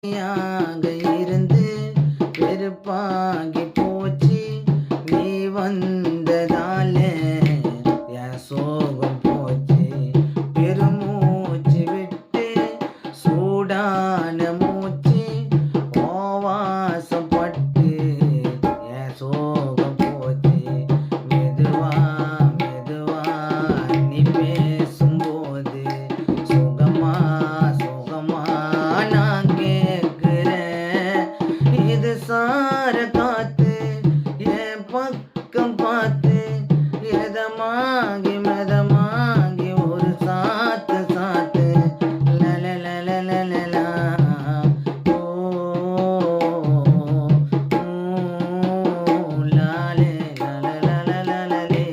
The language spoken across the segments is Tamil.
யாக இருந்து வெறுப்பாகி போச்சு நீ வந்ததால என் சோகம் போச்சு பெருமூச்சு விட்டு சூடான மூச்சு ஓவாசம் பட்டு என் சோகம் போச்சு மெதுவா மெதுவா நீ பேசும்போது சுகமா சுகமா நான் கேட்கிறேன் இது சார காத்து என் பக்கம் பார்த்து எதமாகி மெதமாகி ஒரு சாத்து சாத்து லலலலலலலா. ஓ, லாலே லலலலலலலே.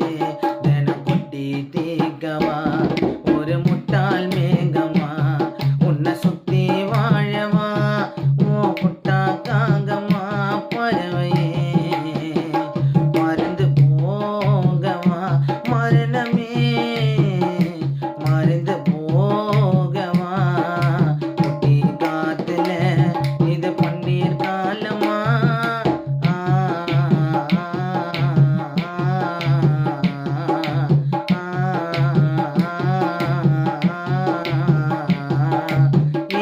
தினம் கொட்டி தீக்கவா ஒரு முட்டாள் மேகமா உன்னை சுத்தி வாழவா ஓ புட்டா காங்கம்மா பறவையே மறந்து போகவா மரணமே மறந்து போகவா குட்டி காத்துல இது பன்னீர் காலமா ஆ,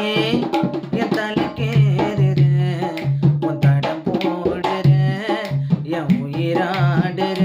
ஏய் என் தலைக்கேறுற உன் தடம் போடுற என் உயிராடுற